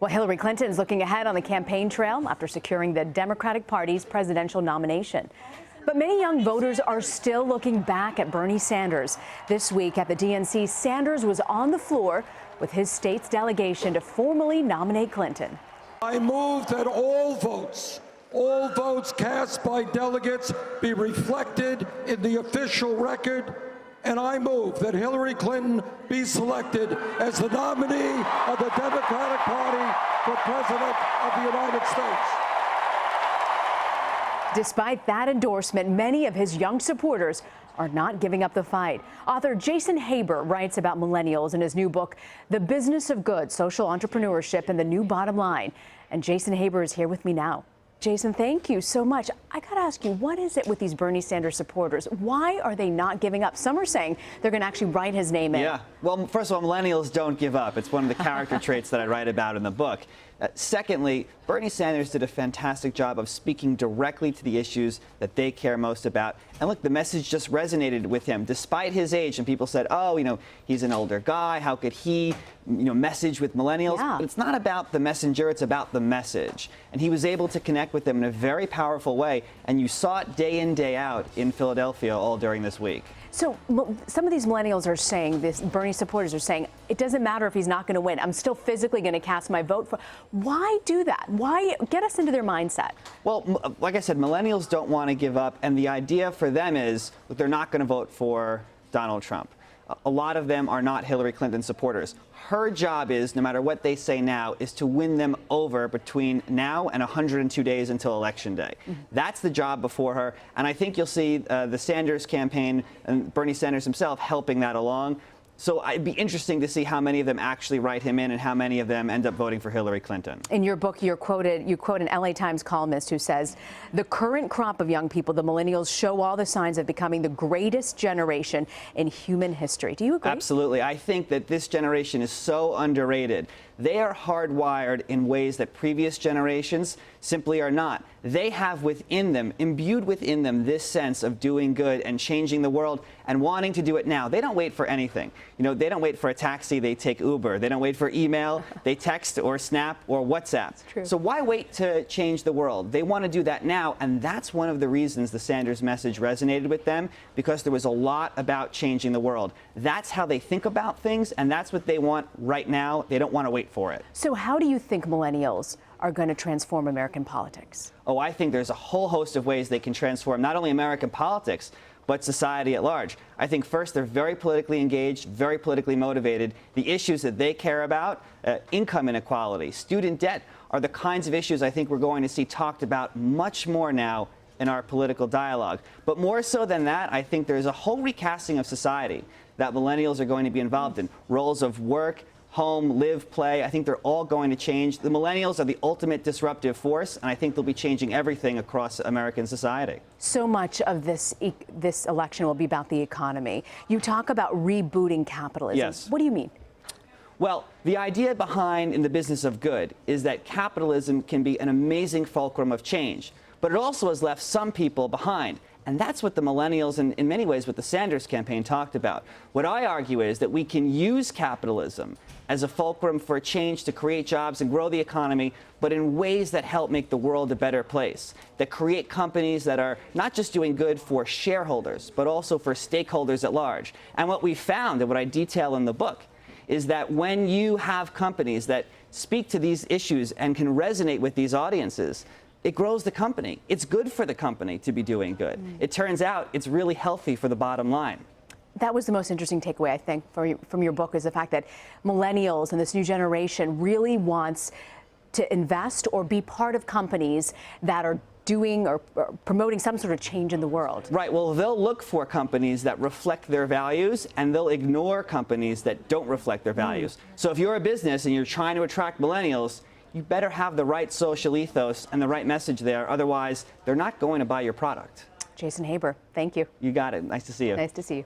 Well, Hillary Clinton's looking ahead on the campaign trail after securing the Democratic Party's presidential nomination. But many young voters are still looking back at Bernie Sanders. This week at the DNC, Sanders was on the floor with his state's delegation to formally nominate Clinton. I move that all votes cast by delegates be reflected in the official record, and I move that Hillary Clinton be selected as the nominee of the Democratic Party for President of the United States. Despite that endorsement, many of his young supporters are not giving up the fight. Author Jason Haber writes about millennials in his new book, The Business of Good, Social Entrepreneurship and the New Bottom Line. And Jason Haber is here with me now. Jason, thank you so much. I got to ask you, what is it with these Bernie Sanders supporters? Why are they not giving up? Some are saying they're going to actually write his name in. Yeah. Well, first of all, millennials don't give up. It's one of the character traits that I write about in the book. Secondly, Bernie Sanders did a fantastic job of speaking directly to the issues that they care most about. And look, the message just resonated with him, despite his age. And people said, oh, he's an older guy. How could he, message with millennials? Yeah. But it's not about the messenger. It's about the message. And he was able to connect with them in a very powerful way. And you saw it day in, day out in Philadelphia all during this week. So some of these millennials are saying, Bernie supporters are saying, it doesn't matter if he's not going to win. I'm still physically going to cast my vote for. Why do that? Why get us into their mindset? Well, like I said, millennials don't want to give up. And the idea for them is that they're not going to vote for Donald Trump. A lot of them are not Hillary Clinton supporters. Her job is, no matter what they say now, is to win them over between now and 102 days until Election Day. That's the job before her. And I think you'll see the Sanders campaign and Bernie Sanders himself helping that along. So it'd be interesting to see how many of them actually write him in and how many of them end up voting for Hillary Clinton. In your book, you quote an LA Times columnist who says, the current crop of young people, the millennials, show all the signs of becoming the greatest generation in human history. Do you agree? Absolutely. I think that this generation is so underrated. They are hardwired in ways that previous generations simply are not. They have within them, imbued within them, this sense of doing good and changing the world and wanting to do it now. They don't wait for anything. They don't wait for a taxi, they take Uber. They don't wait for email, they text or Snap or WhatsApp. So why wait to change the world? They want to do that now, and that's one of the reasons the Sanders message resonated with them, because there was a lot about changing the world. That's how they think about things, and that's what they want right now. They don't want to wait for it. So how do you think millennials are going to transform American politics? Oh, I think there's a whole host of ways they can transform not only American politics, but society at large. I think first, they're very politically engaged, very politically motivated. The issues that they care about, income inequality, student debt, are the kinds of issues I think we're going to see talked about much more now in our political dialogue. But more so than that, I think there's a whole recasting of society that millennials are going to be involved in. Roles of work, home, live, play, I think they're all going to change. The millennials are the ultimate disruptive force, and I think they'll be changing everything across American society. So much of this election will be about the economy. You talk about rebooting capitalism. Yes. What do you mean? Well, the idea behind In the Business of Good is that capitalism can be an amazing fulcrum of change, but it also has left some people behind. And that's what the millennials, and in many ways what the Sanders campaign talked about. What I argue is that we can use capitalism as a fulcrum for change to create jobs and grow the economy, but in ways that help make the world a better place, that create companies that are not just doing good for shareholders, but also for stakeholders at large. And what we found, and what I detail in the book, is that when you have companies that speak to these issues and can resonate with these audiences, it grows the company. It's good for the company to be doing good. It turns out it's really healthy for the bottom line. That was the most interesting takeaway, I think, from your book, is the fact that millennials and this new generation really wants to invest or be part of companies that are doing or promoting some sort of change in the world. Right. Well, they'll look for companies that reflect their values, and they'll ignore companies that don't reflect their values. So if you're a business and you're trying to attract millennials, you better have the right social ethos and the right message there. Otherwise, they're not going to buy your product. Jason Haber, thank you. You got it. Nice to see you. Nice to see you.